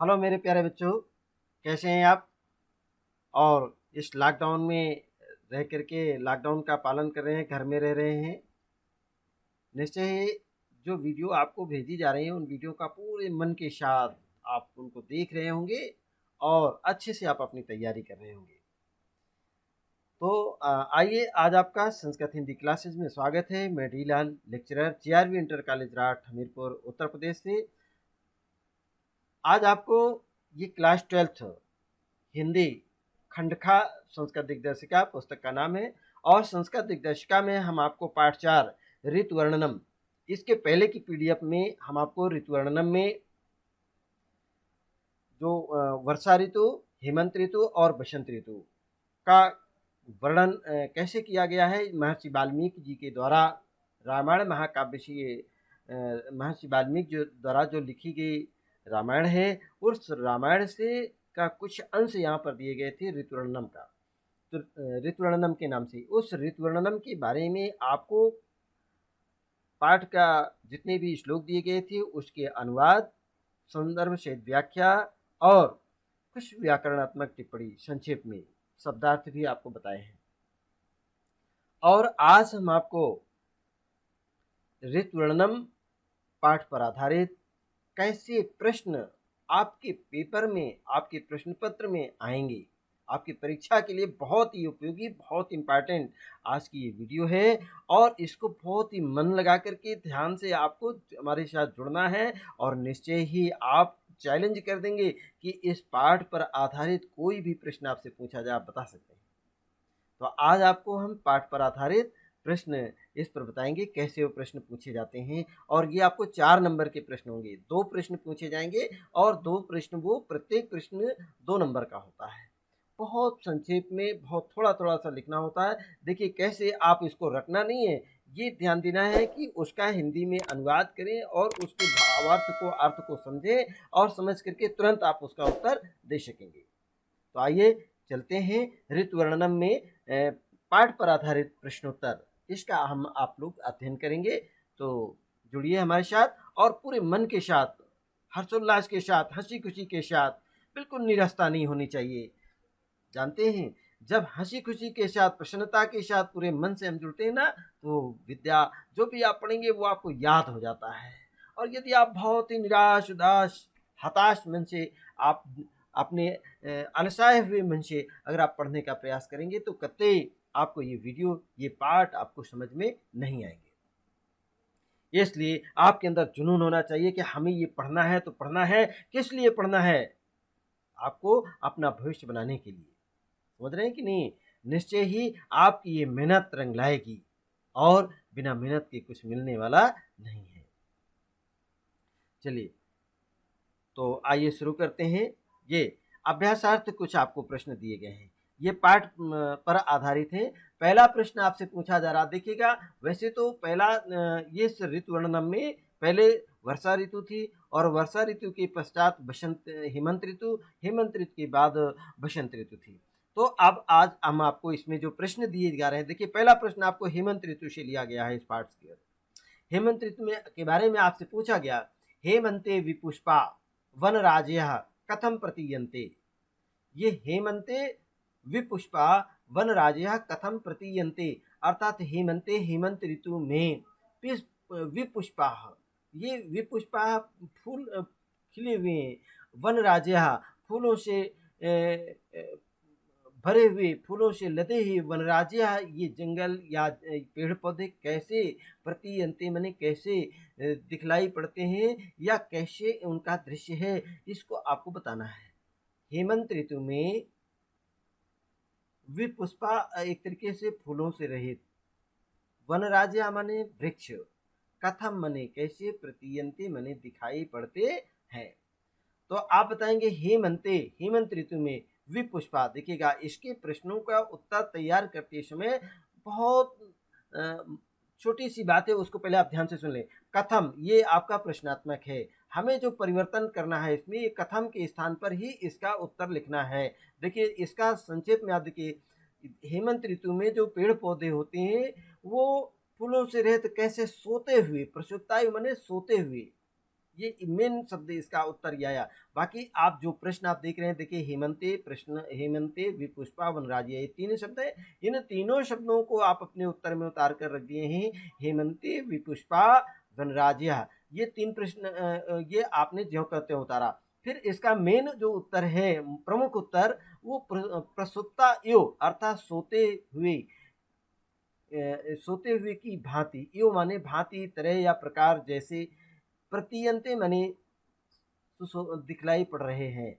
Hello मेरे प्यारे बच्चों, कैसे हैं आप। और इस लॉकडाउन में रह करके लॉकडाउन का पालन कर रहे हैं, घर में रह रहे हैं। निश्चय ही जो वीडियो आपको भेजी जा रही है उन वीडियो का पूरे मन के साथ आप उनको देख रहे होंगे और अच्छे से आप अपनी तैयारी कर रहे होंगे। तो आइए, आज आपका संस्कृत हिंदी क्लासेस में स्वागत है। मैं D Lal, lecturer, JRV inter college Rath, Hamirpur, Uttar Pradesh से। आज आपको ये क्लास 12th हिंदी खंडखा संस्कृत दिग्दर्शिका पुस्तक का नाम है। और संस्कृत दिग्दर्शिका में हम आपको पाठ 4 ऋतु वर्णनम, इसके पहले की पीडीएफ में हम आपको ऋतु वर्णनम में जो वर्षा ऋतु, हेमंत ऋतु और बसंत ऋतु का वर्णन कैसे किया गया है, महर्षि वाल्मीकि जी के द्वारा रामायण महाकाव्य से महर्षि वाल्मीकि द्वारा जो लिखी गई रामायण है, उस रामायण से का कुछ अंश यहाँ पर दिए गए थे ऋतुवर्णनम का। तो ऋतुवर्णनम के नाम से उस ऋतुवर्णनम के बारे में आपको पाठ का जितने भी श्लोक दिए गए थे उसके अनुवाद, संदर्भ से व्याख्या और कुछ व्याकरणात्मक टिप्पणी संक्षेप में शब्दार्थ भी आपको बताए हैं। और आज हम आपको ऋतुवर्णनम पाठ पर आधारित कैसे प्रश्न आपके पेपर में, आपके प्रश्न पत्र में आएंगे, आपकी परीक्षा के लिए बहुत ही उपयोगी, बहुत इम्पॉर्टेंट आज की ये वीडियो है। और इसको बहुत ही मन लगा करके ध्यान से आपको हमारे साथ जुड़ना है और निश्चय ही आप चैलेंज कर देंगे कि इस पाठ पर आधारित कोई भी प्रश्न आपसे पूछा जाए आप बता सकते हैं। तो आज आपको हम पाठ पर आधारित प्रश्न इस पर बताएंगे कैसे वो प्रश्न पूछे जाते हैं। और ये आपको 4 नंबर के प्रश्न होंगे, 2 प्रश्न पूछे जाएंगे और 2 प्रश्न, वो प्रत्येक प्रश्न 2 नंबर का होता है। बहुत संक्षेप में, बहुत थोड़ा थोड़ा सा लिखना होता है। देखिए कैसे आप इसको रटना नहीं है, ये ध्यान देना है कि उसका हिंदी में अनुवाद करें और उसके भावार्थ को, अर्थ को समझें और समझ करके तुरंत आप उसका उत्तर दे सकेंगे। तो आइए चलते हैं ऋतु वर्णनम में पाठ पर आधारित प्रश्नोत्तर, इसका हम आप लोग अध्ययन करेंगे। तो जुड़िए हमारे साथ और पूरे मन के साथ, हर्षोल्लास के साथ, हंसी खुशी के साथ, बिल्कुल निराशा नहीं होनी चाहिए। जानते हैं, जब हंसी खुशी के साथ, प्रसन्नता के साथ पूरे मन से हम जुड़ते हैं ना, तो विद्या जो भी आप पढ़ेंगे वो आपको याद हो जाता है। और यदि आप बहुत ही निराश, उदास, हताश मन से, आप अपने अनसाए हुए मन से अगर आप पढ़ने का प्रयास करेंगे तो कतई आपको ये वीडियो, ये पाठ आपको समझ में नहीं आएंगे। इसलिए आपके अंदर जुनून होना चाहिए कि हमें ये पढ़ना है। तो पढ़ना है, किस लिए पढ़ना है? आपको अपना भविष्य बनाने के लिए। समझ रहे हैं कि नहीं? निश्चय ही आपकी ये मेहनत रंग लाएगी और बिना मेहनत के कुछ मिलने वाला नहीं है। चलिए, तो आइए शुरू करते हैं। ये अभ्यासार्थ कुछ आपको प्रश्न दिए गए हैं, ये पाठ पर आधारित है। पहला प्रश्न आपसे पूछा जा रहा, देखिएगा। वैसे तो पहला ये ऋतु वर्णनम में पहले वर्षा ऋतु थी और वर्षा ऋतु के पश्चात बसंत, हेमंत ऋतु, हेमंत ऋतु के बाद बसंत ऋतु थी। तो अब आज हम आपको इसमें जो प्रश्न दिए जा रहे हैं, देखिए पहला प्रश्न आपको हेमंत ऋतु से लिया गया है। इस पाठ के हेमंत ऋतु में के बारे में आपसे पूछा गया, हेमंते विपुष्पा वनराजयः कथम प्रतीयन्ते। ये हेमंते विपुष्पा वनराजयः कथम प्रतीयन्ते, अर्थात हेमंते, हेमंत ऋतु में विपुष्पा, ये विपुष्पा फूल खिले हुए हैं, वनराजयः फूलों से भरे हुए, फूलों से लदे हुए वनराज्य, ये जंगल या पेड़ पौधे कैसे प्रतीयन्ते माने कैसे दिखलाई पड़ते हैं या कैसे उनका दृश्य है, इसको आपको बताना है। हेमंत ऋतु में विपुष्पा एक तरीके से फूलों से रहित, वनराज्य माने वृक्ष, कथम माने कैसे, प्रतीयन्ते माने दिखाई पड़ते हैं। तो आप बताएंगे हेमंते, हेमंत ऋतु में विपुष्पा। देखिएगा, इसके प्रश्नों का उत्तर तैयार करते समय बहुत छोटी सी बात है, उसको पहले आप ध्यान से सुन लें। कथम, ये आपका प्रश्नात्मक है, हमें जो परिवर्तन करना है इसमें, ये कथम के स्थान पर ही इसका उत्तर लिखना है। देखिए इसका संक्षेप में आप देखिए, हेमंत ऋतु में जो पेड़ पौधे होते हैं वो फूलों से रहित कैसे सोते हुए, प्रसुप्तायु माने सोते हुए, ये मेन शब्द इसका उत्तर ये आया। बाकी आप जो प्रश्न आप देख रहे हैं, देखिए हेमंते प्रश्न, हेमंते विपुष्पा वनराज्य, ये तीन शब्द है। इन तीनों शब्दों को आप अपने उत्तर में उतार कर रख दिए हैं। हेमंते विपुष्पा वनराज्य, ये तीन प्रश्न ये आपने ज्यों करते उतारा। फिर इसका मेन जो उत्तर है, प्रमुख उत्तर, वो प्रसुप्ता यो अर्थात सोते हुए की भांति, यो माने भांति, तरह या प्रकार, जैसे, प्रतीयंते माने दिखलाई पड़ रहे हैं।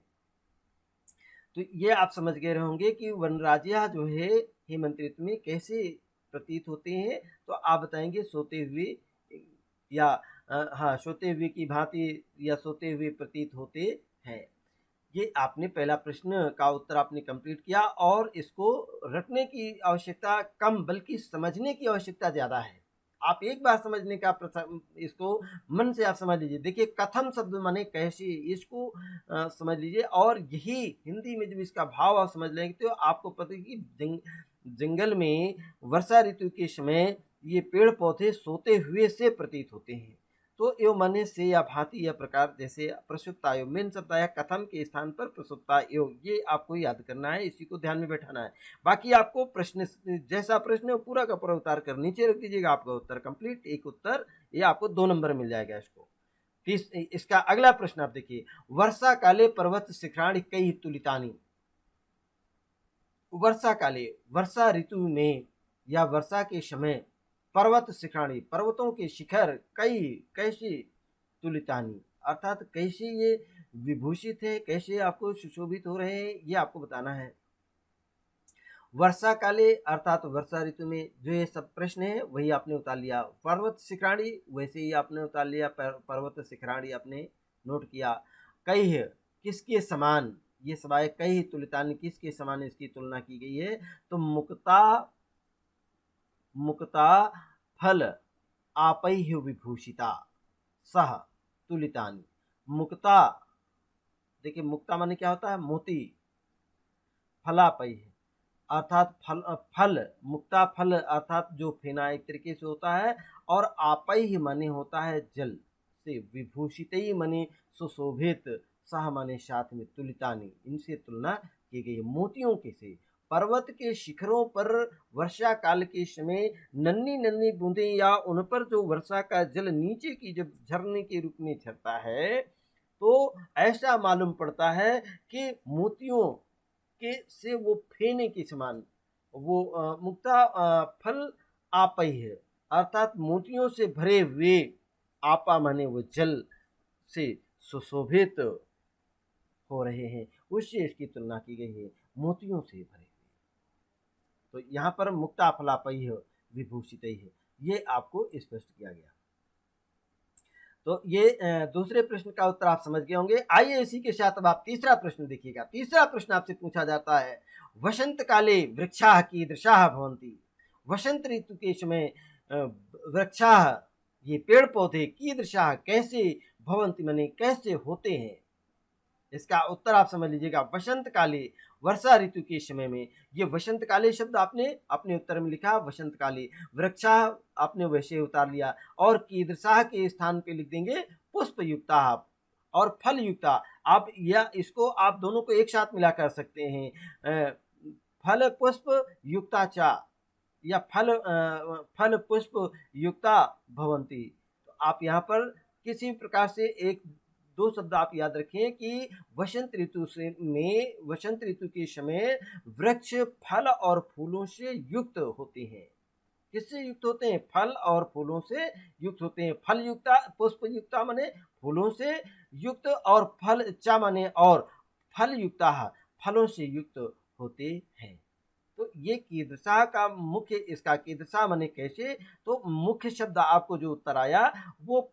तो ये आप समझ गए होंगे कि वनराज्य जो है हेमंत ऋतु में कैसे प्रतीत होते हैं। तो आप बताएंगे सोते हुए, या हाँ, सोते हुए की भांति या सोते हुए प्रतीत होते हैं। ये आपने पहला प्रश्न का उत्तर आपने कंप्लीट किया, और इसको रटने की आवश्यकता कम बल्कि समझने की आवश्यकता ज़्यादा है। आप एक बार समझने का इसको मन से आप समझ लीजिए। देखिए कथम शब्द माने कैसे, इसको समझ लीजिए, और यही हिंदी में जब इसका भाव आप समझ लेंगे तो आपको पता है कि जंगल में वर्षा ऋतु के समय ये पेड़ पौधे सोते हुए से प्रतीत होते हैं। तो एव माने से या भांति या प्रकार, जैसे प्रसुप्ता एव, मेन शब्द आया कथम के स्थान पर प्रसुप्ता एव, ये आपको याद करना है, इसी को ध्यान में बैठाना है। बाकी आपको प्रश्न, जैसा प्रश्न है पूरा का पूरा उतार कर नीचे रख दीजिएगा, आपका उत्तर कंप्लीट, एक उत्तर, ये आपको 2 नंबर मिल जाएगा इसको। इसका अगला प्रश्न आप देखिए, वर्षा काले पर्वत शिखराणि कई तुलितानी। वर्षा काले, वर्षा ऋतु में या वर्षा के समय, पर्वत शिखराणी, पर्वतों के शिखर, कई कैसे, तुलितानी अर्थात कैसे ये विभूषित है, कैसे आपको सुशोभित हो रहे हैं, ये आपको बताना है। वर्षा काले अर्थात वर्षा ऋतु में, जो ये सब प्रश्न है वही आपने उतार लिया। पर्वत शिखराणी वैसे ही आपने उतार लिया, पर्वत शिखराणी आपने नोट किया। कई किसके समान, ये सवाए कई तुलितानी, किसके समान इसकी तुलना की गई है, तो मुक्ता फल आपैहि विभूषिता सह तुलितानी। मुक्ता, देखिए मुक्ता माने क्या होता है, मोती, फलापैहि अर्थात फल, मुक्ता फल अर्थात जो फेना एक तरीके से होता है, और आपैहि माने होता है जल से, विभूषित माने सुशोभित, सह माने साथ में, तुलितानी इनसे तुलना की गई मोतियों के से। पर्वत के शिखरों पर वर्षा काल के समय नन्ही नन्ही बूंदें, या उन पर जो वर्षा का जल नीचे की जब झरने के रूप में झरता है, तो ऐसा मालूम पड़ता है कि मोतियों के से वो फेने के समान, वो मुक्ता फल आपई है अर्थात मोतियों से भरे हुए, आपा माने वो जल से सुशोभित हो रहे हैं, उससे इसकी तुलना की गई है, मोतियों से भरे हुए। तो यहाँ पर मुक्ता फलापई है, विभूषित है, ये आपको स्पष्ट किया गया। तो ये दूसरे प्रश्न का उत्तर आप समझ गए होंगे। आइए इसी के साथ अब आप तीसरा प्रश्न देखिएगा। तीसरा प्रश्न आपसे पूछा जाता है, वसंत काले वृक्षाः कीदृशाः भवन्ति। वसंत ऋतु के समय वृक्षाः, ये पेड़ पौधे, कीदृशाः कैसे, भवन्ति माने कैसे होते हैं। इसका उत्तर आप समझ लीजिएगा। वसंत काले, वर्षा ऋतु के समय में, ये वसंत काले शब्द आपने अपने उत्तर में लिखा, वसंत काले, वृक्षा आपने वैसे उतार लिया, और कीदृशाः के स्थान पे लिख देंगे पुष्प युक्ता और फल युक्ता। आप या इसको आप दोनों को एक साथ मिला कर सकते हैं, फल पुष्प युक्ता चा, या फल पुष्प युक्ता भवंती। तो आप यहाँ पर किसी प्रकार से एक दो शब्द आप याद रखें कि वसंत ऋतु में, वसंत ऋतु के समय वृक्ष फल और फूलों से युक्त होते हैं। किससे युक्त होते हैं, फल और फूलों से युक्त होते हैं। फल युक्ता, पुष्प युक्ता माने फूलों से युक्त, और फल चा माने और फल युक्ता, फलों से युक्त होते हैं। तो ये कीदृशा का मुख्य, इसका कीदृशा माने कैसे, तो मुख्य शब्द आपको जो उत्तर आया वो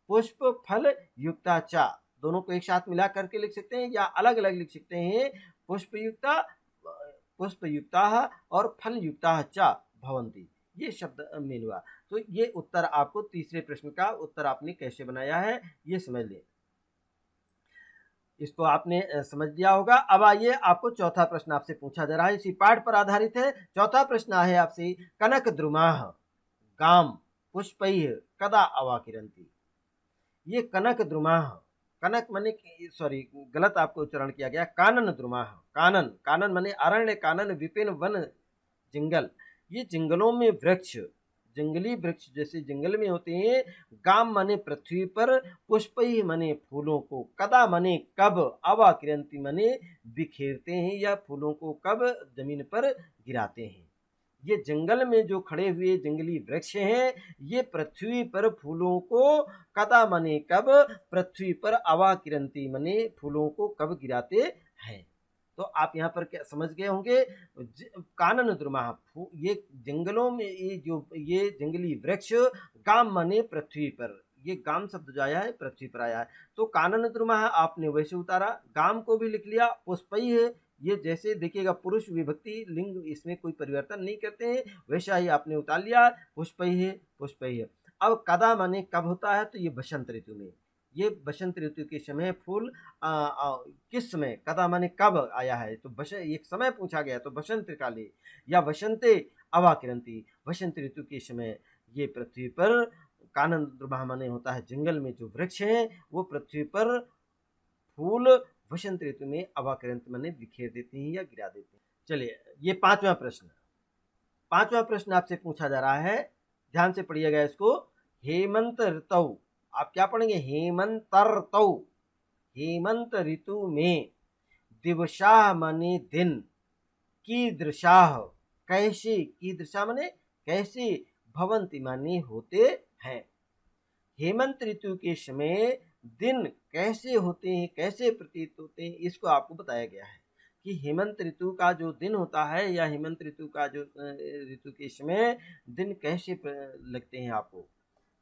पुष्प फल युक्ता चा, दोनों को एक साथ मिला करके लिख सकते हैं या अलग अलग लिख सकते हैं। पुष्प युक्ता और फल युक्ता चा भवंती, ये शब्द मेल हुआ। तो ये उत्तर आपको, तीसरे प्रश्न का उत्तर आपने कैसे बनाया है ये समझ लें, इसको आपने समझ लिया होगा। अब आइए, आपको चौथा प्रश्न आपसे पूछा जा रहा है, इसी पाठ पर आधारित है। चौथा प्रश्न है आपसे, कनक द्रुमाः गाम पुष्पैः कदा अवाकिरन्ति। ये कनक द्रुमाह, कनक माने सॉरी गलत आपको उच्चारण किया गया, कानन द्रुमाह, कानन, कानन माने अरण्य, कानन विपिन वन जंगल, ये जंगलों में वृक्ष, जंगली वृक्ष जैसे जंगल में होते हैं। गाम माने पृथ्वी पर, पुष्पई माने फूलों को, कदा माने कब, अवाकिरंती माने बिखेरते हैं या फूलों को कब जमीन पर गिराते हैं। ये जंगल में जो खड़े हुए जंगली वृक्ष हैं, ये पृथ्वी पर फूलों को, कदा माने कब, पृथ्वी पर अवाकिरंती माने फूलों को कब गिराते हैं। तो आप यहाँ पर क्या समझ गए होंगे, कानन द्रुमाह, ये जंगलों में ये जंगली वृक्ष, गाम माने पृथ्वी पर, ये गाम शब्द जो आया है पृथ्वी पर आया है। तो कानन द्रुमाह आपने वैसे उतारा, गाम को भी लिख लिया, पुष्पई है, ये जैसे देखिएगा पुरुष विभक्ति लिंग इसमें कोई परिवर्तन नहीं करते हैं, वैसा ही आपने उतार लिया, पुष्पई है, पुष्पई है। अब कदा माने कब होता है, तो ये बसंत ऋतु में, ये बसंत ऋतु के समय फूल किस समय, कदा माने कब आया है, तो एक समय पूछा गया तो बसंत काले या बसंते अवाकिरंती, बसंत ऋतु के समय ये पृथ्वी पर, कानन द्रुमाह माने होता है जंगल में जो वृक्ष हैं वो पृथ्वी पर फूल वसंत ऋतु में अवाकिरंत माने बिखेर देते हैं या गिरा देते हैं। चलिए ये पांचवा प्रश्न, पांचवा प्रश्न आपसे पूछा जा रहा है, ध्यान से पढ़िएगा इसको। हेमंत ऋतु, आप क्या पढ़ेंगे, हेमंत ऋतु, हेमंत ऋतु में दिवसा माने दिन, कीदृशा कैसे, कीदृशा माने कैसे, भवंती माने होते हैं। हेमंत ऋतु के समय दिन कैसे होते हैं, कैसे प्रतीत होते हैं, इसको आपको बताया गया है कि हेमंत ऋतु का जो दिन होता है या हेमंत ऋतु का जो ऋतु के समय दिन कैसे लगते हैं आपको,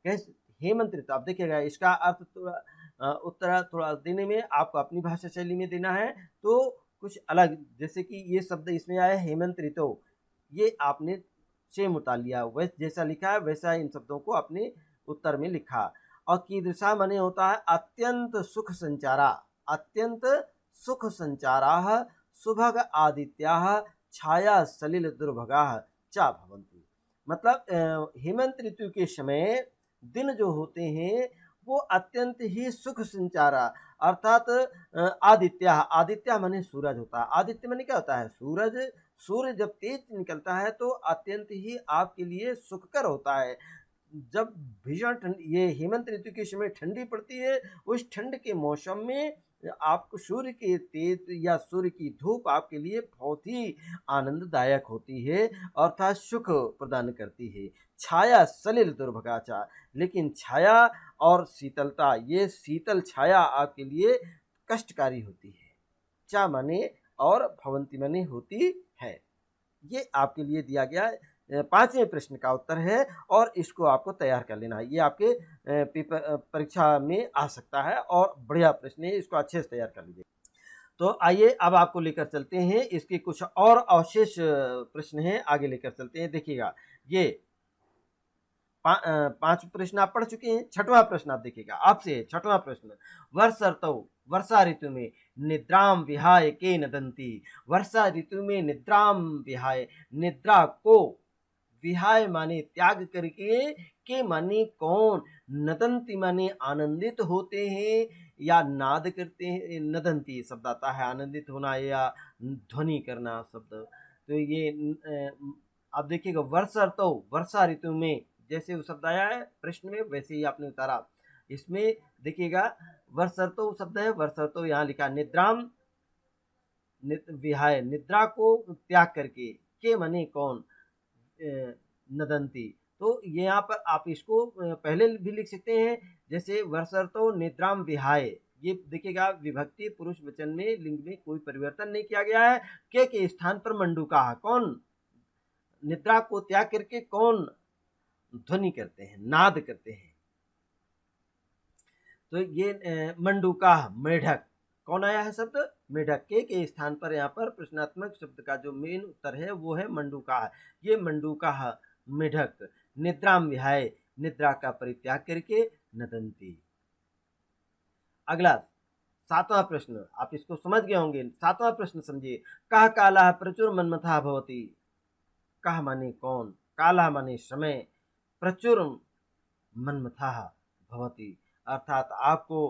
कैसे हेमंत ऋतु। आप देखिएगा इसका अर्थ थोड़ा उत्तर थोड़ा देने में आपको अपनी भाषा शैली में देना है, तो कुछ अलग, जैसे कि ये शब्द इसमें आया हेमंत ऋतु, ये आपने सेम उतार लिया, वैसे जैसा लिखा है वैसा इन शब्दों को आपने उत्तर में लिखा। और कीदृशा माने होता है अत्यंत सुख संचारा, अत्यंत सुख संचारा, सुभग आदित्या छाया सलिल दुर्भगा चा भवंती। मतलब हेमंत ऋतु के समय दिन जो होते हैं वो अत्यंत ही सुख संचारा, अर्थात आदित्य, आदित्य माने सूरज होता है, आदित्य माने क्या होता है, सूरज, सूर्य जब तेज निकलता है तो अत्यंत ही आपके लिए सुखकर होता है। जब भीषण ठंड, ये हेमंत ऋतु के समय ठंडी पड़ती है, उस ठंड के मौसम में आपको सूर्य के तेज या सूर्य की धूप आपके लिए बहुत ही आनंददायक होती है, अर्थात सुख प्रदान करती है। छाया सलिल दुर्भगाचा, लेकिन छाया और शीतलता, ये शीतल छाया आपके लिए कष्टकारी होती है। चा माने और भवंती माने होती है। ये आपके लिए दिया गया पांचवें प्रश्न का उत्तर है और इसको आपको तैयार कर लेना है। ये आपके पेपर परीक्षा में आ सकता है और बढ़िया प्रश्न है, इसको अच्छे से तैयार कर लीजिए। तो आइए अब आपको लेकर चलते हैं, इसके कुछ और अवशेष प्रश्न हैं, आगे लेकर चलते हैं। देखिएगा ये पांच प्रश्न आप पढ़ चुके हैं, छठवां प्रश्न आप देखिएगा, आपसे छठवां प्रश्न, वर्ष ऋतु, वर्षा ऋतु में निद्राम विहाय के नदंती, वर्षा ऋतु में निद्राम विहाय, निद्रा को, विहाय माने त्याग करके, के माने कौन, नदंती माने आनंदित होते हैं या नाद करते हैं, नदंती शब्द आता है आनंदित होना या ध्वनि करना शब्द। तो ये आप देखिएगा वर्ष ऋतु, वर्षा ऋतु में, जैसे वो शब्द आया है प्रश्न में वैसे ही आपने उतारा। इसमें देखिएगा वर्ष ऋतु शब्द है, वर्ष ऋतु यहाँ लिखा निद्राम विहाय, निद्रा को त्याग करके, के माने कौन, नदंती। तो ये यहाँ पर आप इसको पहले भी लिख सकते हैं, जैसे वर्षर्तो निद्राम विहाय, ये देखिएगा विभक्ति पुरुष वचन में लिंग में कोई परिवर्तन नहीं किया गया है। के स्थान पर मंडूका, कौन निद्रा को त्याग करके कौन ध्वनि करते हैं, नाद करते हैं। तो ये मंडूका, मेढक, कौन आया है शब्द, मेढक, के स्थान पर यहाँ पर प्रश्नात्मक शब्द का जो मेन उत्तर है वो है मंडूका। ये मंडूका मेढक, निद्राम विहाय, निद्रा का परित्याग करके, नदंती। अगला सातवां प्रश्न, आप इसको समझ गए होंगे, सातवां प्रश्न समझिए। कह काला प्रचुर मनमथा भवती, कह माने कौन, काला माने समय, प्रचुर मनमथा भवती, अर्थात आपको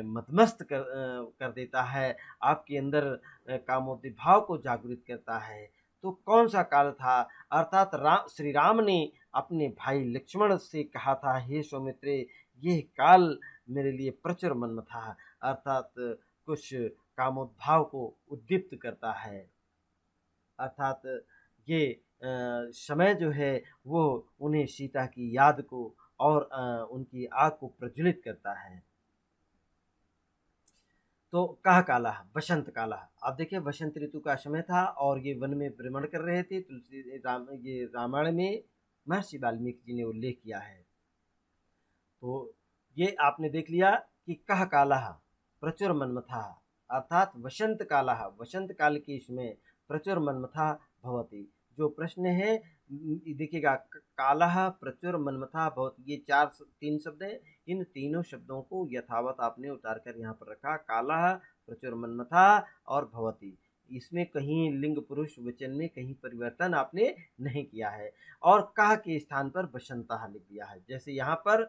मदमस्त कर देता है, आपके अंदर कामोद्दीप भाव को जागृत करता है। तो कौन सा काल था? अर्थात श्री राम ने अपने भाई लक्ष्मण से कहा था, हे सौमित्रे, यह काल मेरे लिए प्रचुर मन था, अर्थात कुछ कामोद्भाव को उद्दीप्त करता है। अर्थात ये समय जो है वो उन्हें सीता की याद को और उनकी आग को प्रज्वलित करता है। तो कह काला, वसंत काला। आप देखिए वसंत ऋतु का समय था और ये वन में भ्रमण कर रहे थे। तुलसी राम ये रामायण में महर्षि वाल्मीकि जी ने उल्लेख किया है। तो ये आपने देख लिया कि कह काला प्रचुर मन्मथा, अर्थात वसंत काला, वसंत काल के इसमें प्रचुर मन्मथा भवति। जो प्रश्न है देखिएगा, काला प्रचुर मन्मथा भवति, ये तीन शब्द हैं। इन तीनों शब्दों को यथावत आपने उतार कर यहाँ पर रखा, काला प्रचुर मन्मथा और भवति। इसमें कहीं लिंग पुरुष वचन में कहीं परिवर्तन आपने नहीं किया है और कह के स्थान पर बसंता लिख दिया है। जैसे यहाँ पर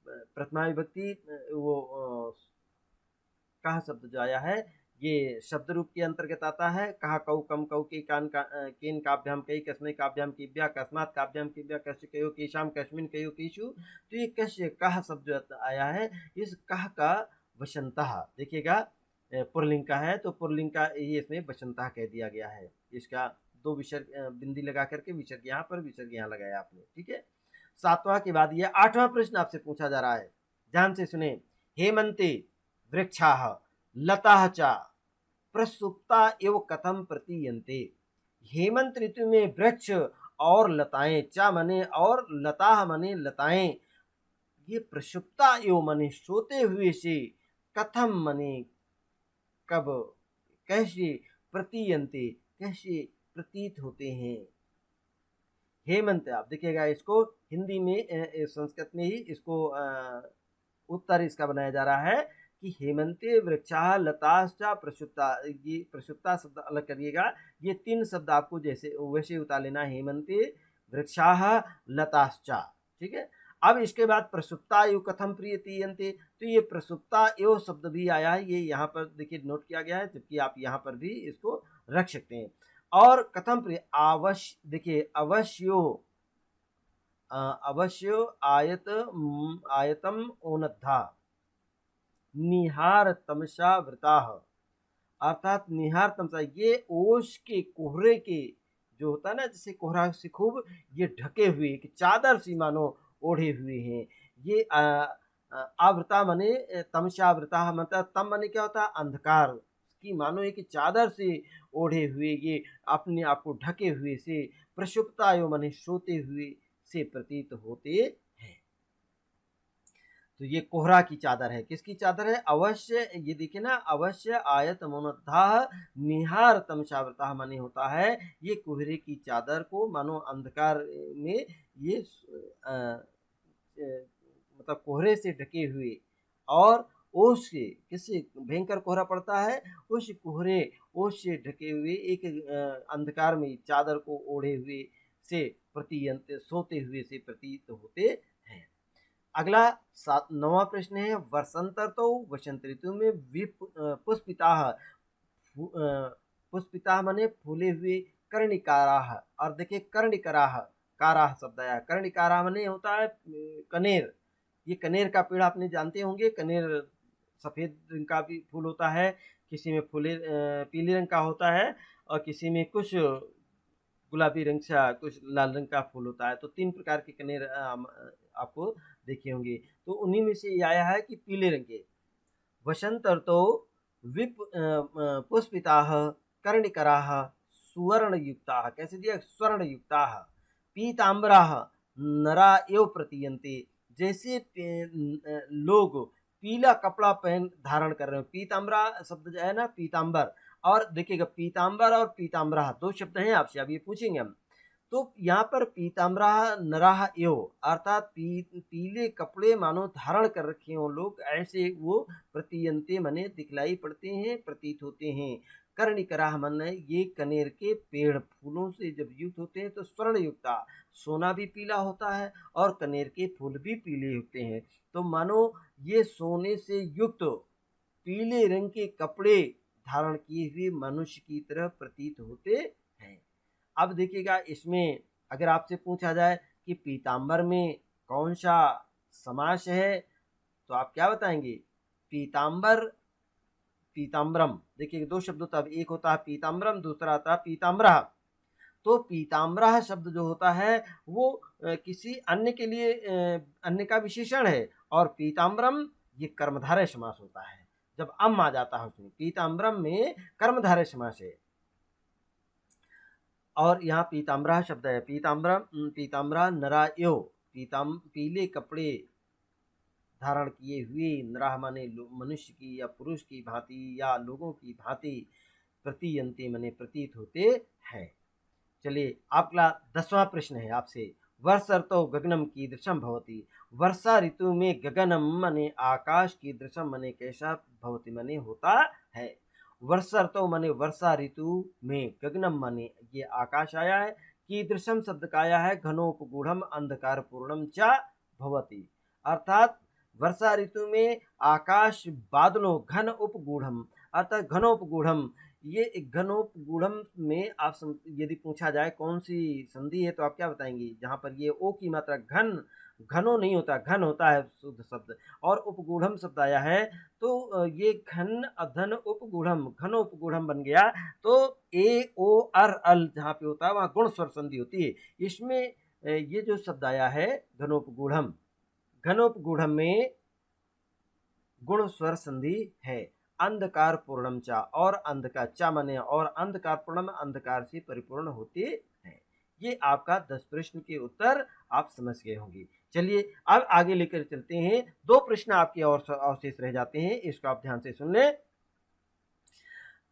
प्रथमा विभक्ति वो कह शब्द जो आया है ये शब्द रूप के अंतर्गत आता है। कहा कऊ कम कऊ के कान का केन काभ्याम कई कस्मै काभ्याम किव्या कस्मात काभ्याम किव्या कस्य कयो केशाम कस्मिन कयो केशु। तो ये कस्य कह शब्द जो आया है, इस कह का वसंतः देखिएगा पुरलिंग का है, तो पुरलिंग का ये इसमें वसंतः कह दिया गया है। इसका दो विसर्ग बिंदी लगा करके विसर्ग यहाँ पर विसर्ग यहाँ लगाया आपने, ठीक है। सातवां के बाद ये आठवां प्रश्न आपसे पूछा जा रहा है, ध्यान से सुने। हेमंते वृक्षाः लताः च प्रसुप्ता एव कथम प्रतीयन्ते। हेमंत ऋतु में वृक्ष और लताएं, चा मने और लताः मने लताएं, ये प्रसुप्ता एव मने सोते हुए से, कथम मने कब, कैसे, प्रतीयन्ते कैसे प्रतीत होते हैं। हेमंत आप देखिएगा, इसको हिंदी में संस्कृत में ही इसको उत्तर इसका बनाया जा रहा है कि हेमंते वृक्षाः लताश्च प्रसुप्ता। ये प्रसुप्ता शब्द अलग करिएगा, ये तीन शब्द आपको जैसे वैसे उतार लेना, हेमंते वृक्षाः लताश्च, ठीक है। अब इसके बाद प्रसुप्ता एव कथम प्रीयन्ते, तो ये प्रसुप्ता एव शब्द भी आया है, ये यहाँ पर देखिए नोट किया गया है, जबकि आप यहाँ पर भी इसको रख सकते हैं। और कथम प्रिय अवश्य, देखिए अवश्यो अवश्यो आयतम ओनद्धा निहार तमसा वृता, अर्थात निहार तमसा, ये ओश के कोहरे के जो होता है ना, जैसे कोहरा से खूब ये ढके हुए कि चादर सी मानो ओढ़े हुए हैं। ये आवृता मने तमसावृता, मतलब तम मने क्या होता है, अंधकार की मानो एक चादर से ओढ़े हुए, ये अपने आप को ढके हुए से, प्रसुप्तायो मने सोते हुए से प्रतीत होते हैं। तो ये कोहरा की चादर है, किसकी चादर है, अवश्य, ये देखिए ना, अवश्य आयत मनोद्धा निहार तमसावृता माने होता है ये कोहरे की चादर को मानो अंधकार में ये मतलब कोहरे से ढके हुए और ओस से, किससे भयंकर कोहरा पड़ता है, उस कोहरे ओस से ढके हुए एक अंधकार में चादर को ओढ़े हुए से प्रतीयंत, सोते हुए से प्रतीत होते हैं। अगला नौवां प्रश्न है, वसंत ऋतु, वसंत ऋतु में पुष्पिताः, पुष्पिताः माने फूले हुए, कर्णिकाराः, और देखिए कर्णिकाराः, काराः शब्द आया, कर्णिकाराः माने होता है कनेर। ये कनेर का पेड़ आपने जानते होंगे, कनेर सफ़ेद रंग का भी फूल होता है, किसी में फूले पीले रंग का होता है और किसी में कुछ गुलाबी रंग से, कुछ लाल रंग का फूल होता है। तो तीन प्रकार के कनेर आपको देखे होंगे, तो उन्हीं में से ये आया है कि पीले रंग के। वसंत ऋतौ पुष्पिताः कर्णिकराः सुवर्णयुक्ताः, कैसे दिया, स्वर्णयुक्ताः, पीताम्बराः नरा एव प्रतीयन्ते, जैसे लोग पीला कपड़ा पहन धारण कर रहे हो। पीताम्बरा शब्द जो है ना, पीताम्बर, और देखिएगा पीताम्बर और पीताम्बरा दो शब्द हैं आपसे, अब ये पूछेंगे हम। तो यहाँ पर पीताम्बरा नराह एव अर्थात पीले कपड़े मानो धारण कर रखे हों लोग, ऐसे वो प्रतीयंते मने दिखलाई पड़ते हैं, प्रतीत होते हैं। कर्णिकराह मन ये कनेर के पेड़ फूलों से जब युक्त होते हैं तो स्वर्ण युक्ता, सोना भी पीला होता है और कनेर के फूल भी पीले होते हैं। तो मानो ये सोने से युक्त पीले रंग के कपड़े धारण किए हुए मनुष्य की तरह प्रतीत होते हैं। अब देखिएगा, इसमें अगर आपसे पूछा जाए कि पीताम्बर में कौन सा समास है तो आप क्या बताएंगे? पीताम्बर, पीताम्बरम। देखिए दो शब्द होता है, एक होता है पीताम्बरम, दूसरा आता है पीताम्बरा। तो पीताम्बरा शब्द जो होता है वो किसी अन्य के लिए अन्य का विशेषण है, और पीताम्बरम ये कर्मधारय समास होता है, जब अम आ जाता है उसमें। पीताम्बरम में कर्मधारय समास है। और यहाँ पीताम्बरा शब्द है, पीताम्बरा नरा एव, पीले कपड़े धारण किए हुए, नराह माने मनुष्य की या पुरुष की भांति या लोगों की भांति, प्रतीयंते माने प्रतीत होते हैं। चलिए अगला 10वां प्रश्न है आपसे। वर्षा ऋतौ गगनम कीदृशम भवति। वर्षा ऋतु में गगनम माने आकाश, कीदृशम माने कैसा, भवति माने होता है। वर्षा ऋतु माने वर्षा ऋतु में, गगनम माने ये आकाश आया है, कीदृशम शब्द का आया है घनोपगूढ़म अंधकार पूर्णम च भवति, अर्थात वर्षा ऋतु में आकाश बादलों घन उपगूढ़म, अर्थात घनोपगूढ़म, ये घनोपगूढ़म में आप यदि पूछा जाए कौन सी संधि है तो आप क्या बताएंगे? जहाँ पर ये ओ की मात्रा घन, घनो नहीं होता, घन होता है शुद्ध शब्द, और उपगूढ़म शब्द आया है तो ये घन अधन उपगूढ़म, घनो उपगूढ़म बन गया। तो ए ओ अर अल जहाँ पे होता है वहाँ गुण स्वर संधि होती है। इसमें ये जो शब्द आया है घनोपगूढ़म, घनोपगूढ़म में गुण स्वर संधि है। अंधकार पूर्णम चा, और अंधकार चा मने और अंधकार पूर्णम, अंधकार से परिपूर्ण होते हैं। ये आपका 10 प्रश्न के उत्तर आप समझ गए होंगे। चलिए अब आगे लेकर चलते हैं, 2 प्रश्न आपके और अवशेष रह जाते हैं, इसको आप ध्यान से सुन लें।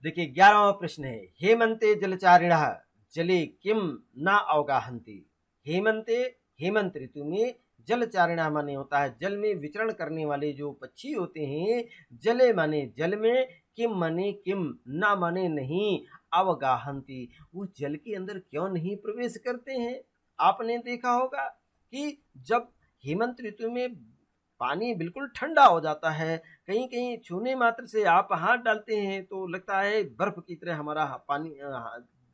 देखिए 11वां प्रश्न है, हेमंते जलचारिणः जले किम न अवगाहन्ति। हेमंते, हेमंत ऋतु में जलचारिणा माने होता है जल में विचरण करने वाले जो पक्षी होते हैं, जले माने जल में, किम माने किम, ना माने नहीं, अवगाहन्ति वो जल के अंदर क्यों नहीं प्रवेश करते हैं। आपने देखा होगा कि जब हेमंत ऋतु में पानी बिल्कुल ठंडा हो जाता है, कहीं कहीं छूने मात्र से आप हाथ डालते हैं तो लगता है बर्फ की तरह हमारा पानी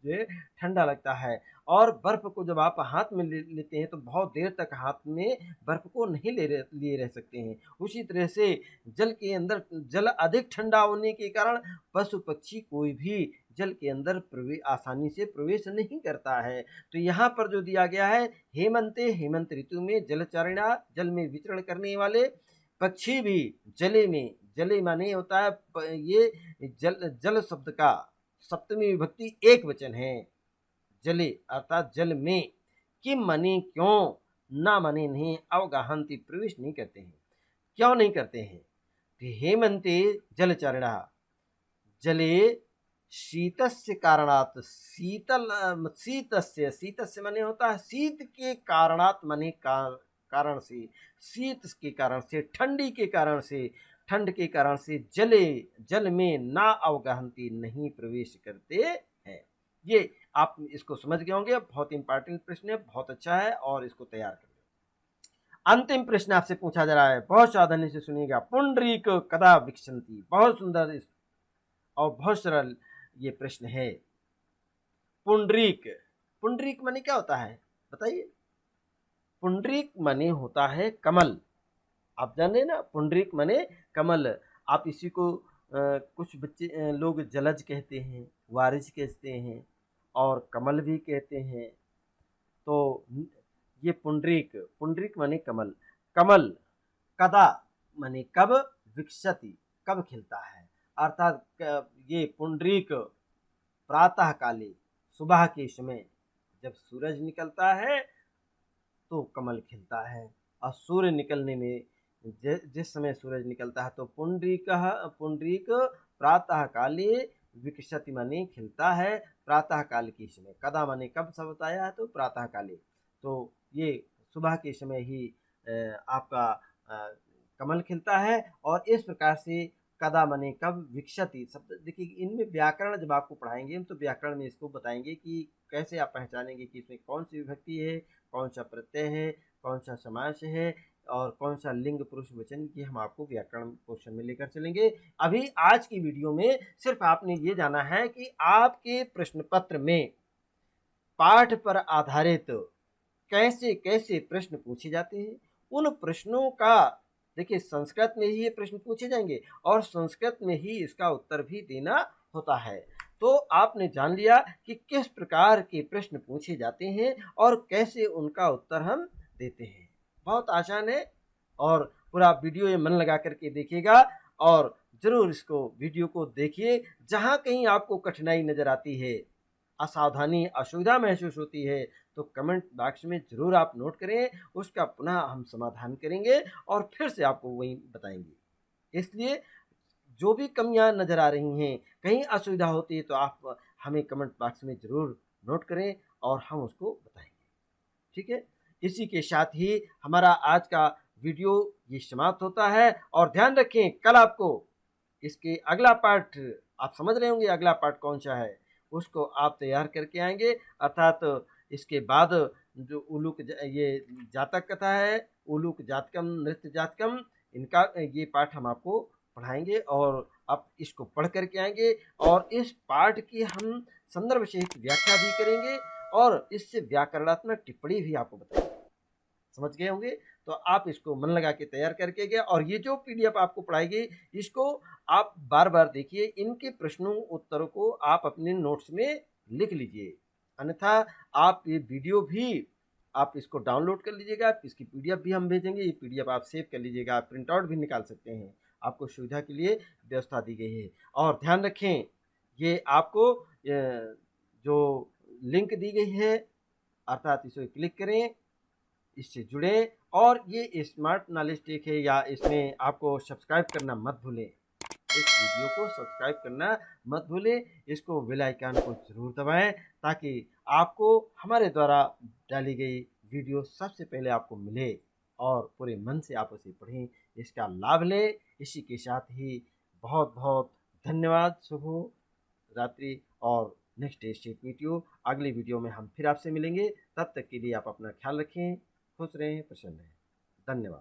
जो है ठंडा लगता है, और बर्फ को जब आप हाथ में लेते हैं तो बहुत देर तक हाथ में बर्फ को नहीं लिए रह सकते हैं। उसी तरह से जल के अंदर जल अधिक ठंडा होने के कारण पशु पक्षी कोई भी जल के अंदर आसानी से प्रवेश नहीं करता है। तो यहाँ पर जो दिया गया है, हेमंते, हेमंत ऋतु में जलचरणा, जल में विचरण करने वाले पक्षी भी जले में, जले माने होता है ये जल, जल शब्द का सप्तमी विभक्ति एक वचन है, जले अर्थात जल में, किम मने क्यों, ना मने नहीं, अवगाहन्ति प्रवेश नहीं करते हैं। क्यों नहीं करते हैं? हेमंते जलचरणा जले शीतस्य कारणात्, शीतल शीतस्य, शीतस्य माने होता है शीत के कारणात् माने कारण से, शीत के कारण से, ठंडी के कारण से, ठंड के कारण से जले, जल में ना अवगाहन्ति नहीं प्रवेश करते हैं। ये आप इसको समझ गए होंगे, बहुत इंपॉर्टेंट प्रश्न है, बहुत अच्छा है, और इसको तैयार कर। अंतिम प्रश्न आपसे पूछा जा रहा है, बहुत सावधानी से सुनिएगा। पुंडरीक कदा विक्षंती, बहुत सुंदर और बहुत सरल ये प्रश्न है। पुंडरीक, पुंडरीक माने क्या होता है बताइए? पुंडरीक माने होता है कमल। आप जाने ना, पुंडरीक माने कमल। आप इसी को कुछ बच्चे लोग जलज कहते हैं, वारिज कहते हैं, और कमल भी कहते हैं। तो ये पुंडरीक, पुंडरीक माने कमल। कमल कदा माने कब, विकसति कब खिलता है, अर्थात ये पुंडरीक प्रातः काले, सुबह के समय जब सूरज निकलता है तो कमल खिलता है। और सूर्य निकलने में जिस समय सूरज निकलता है तो पुंडरीक, पुंडरीक प्रातः काले विकसति माने खिलता है, प्रातः काल के समय। कदा माने कब शब्द आया है, तो प्रातः काले। तो ये सुबह के समय ही आपका कमल खिलता है। और इस प्रकार से कदा माने कब, विकसति शब्द देखिए, इनमें व्याकरण जब आपको पढ़ाएंगे हम तो व्याकरण में इसको बताएंगे कि कैसे आप पहचानेंगे कि इसमें कौन सी विभक्ति है, कौन सा प्रत्यय है, कौन सा समास है और कौन सा लिंग पुरुष वचन, की हम आपको व्याकरण क्वेश्चन में लेकर चलेंगे। अभी आज की वीडियो में सिर्फ आपने ये जाना है कि आपके प्रश्न पत्र में पाठ पर आधारित कैसे कैसे प्रश्न पूछे जाते हैं। उन प्रश्नों का देखिए, संस्कृत में ही ये प्रश्न पूछे जाएंगे और संस्कृत में ही इसका उत्तर भी देना होता है। तो आपने जान लिया कि किस प्रकार के प्रश्न पूछे जाते हैं और कैसे उनका उत्तर हम देते हैं। बहुत आसान है और पूरा वीडियो ये मन लगा करके देखिएगा और जरूर इसको वीडियो को देखिए। जहां कहीं आपको कठिनाई नजर आती है, असावधानी, असुविधा महसूस होती है, तो कमेंट बॉक्स में ज़रूर आप नोट करें, उसका पुनः हम समाधान करेंगे और फिर से आपको वही बताएंगे। इसलिए जो भी कमियां नज़र आ रही हैं, कहीं असुविधा होती है, तो आप हमें कमेंट बॉक्स में ज़रूर नोट करें और हम उसको बताएंगे। ठीक है, इसी के साथ ही हमारा आज का वीडियो ये समाप्त होता है। और ध्यान रखें, कल आपको इसके अगला पार्ट, आप समझ रहे होंगे अगला पार्ट कौन सा है, उसको आप तैयार करके आएंगे। अर्थात इसके बाद जो उलूक ये जातक कथा है, उलूक जातकम, नृत्य जातकम, इनका ये पाठ हम आपको पढ़ाएंगे और आप इसको पढ़ करके आएंगे। और इस पाठ की हम संदर्भ सहित व्याख्या भी करेंगे और इससे व्याकरणात्मक टिप्पणी भी आपको बताएंगे। समझ गए होंगे, तो आप इसको मन लगा के तैयार करके गए। और ये जो पीडीएफ आपको पढ़ाएगी, इसको आप बार बार देखिए, इनके प्रश्नों उत्तरों को आप अपने नोट्स में लिख लीजिए। अन्यथा आप ये वीडियो भी आप इसको डाउनलोड कर लीजिएगा, इसकी पीडीएफ भी हम भेजेंगे, ये पीडीएफ आप सेव कर लीजिएगा, आप प्रिंट आउट भी निकाल सकते हैं, आपको सुविधा के लिए व्यवस्था दी गई है। और ध्यान रखें, ये आपको जो लिंक दी गई है, अर्थात इसे क्लिक करें, इससे जुड़ें। और ये स्मार्ट नॉलेज टेक है, या इसमें आपको सब्सक्राइब करना मत भूलें, इस वीडियो को सब्सक्राइब करना मत भूलें, इसको बेल आइकन को ज़रूर दबाएं ताकि आपको हमारे द्वारा डाली गई वीडियो सबसे पहले आपको मिले और पूरे मन से आप उसे पढ़ें, इसका लाभ लें। इसी के साथ ही बहुत बहुत धन्यवाद। शुभ रात्रि और नेक्स्ट डे स्टेट वीडियो, अगली वीडियो में हम फिर आपसे मिलेंगे। तब तक के लिए आप अपना ख्याल रखें, खुश रहें, प्रसन्न रहें। धन्यवाद।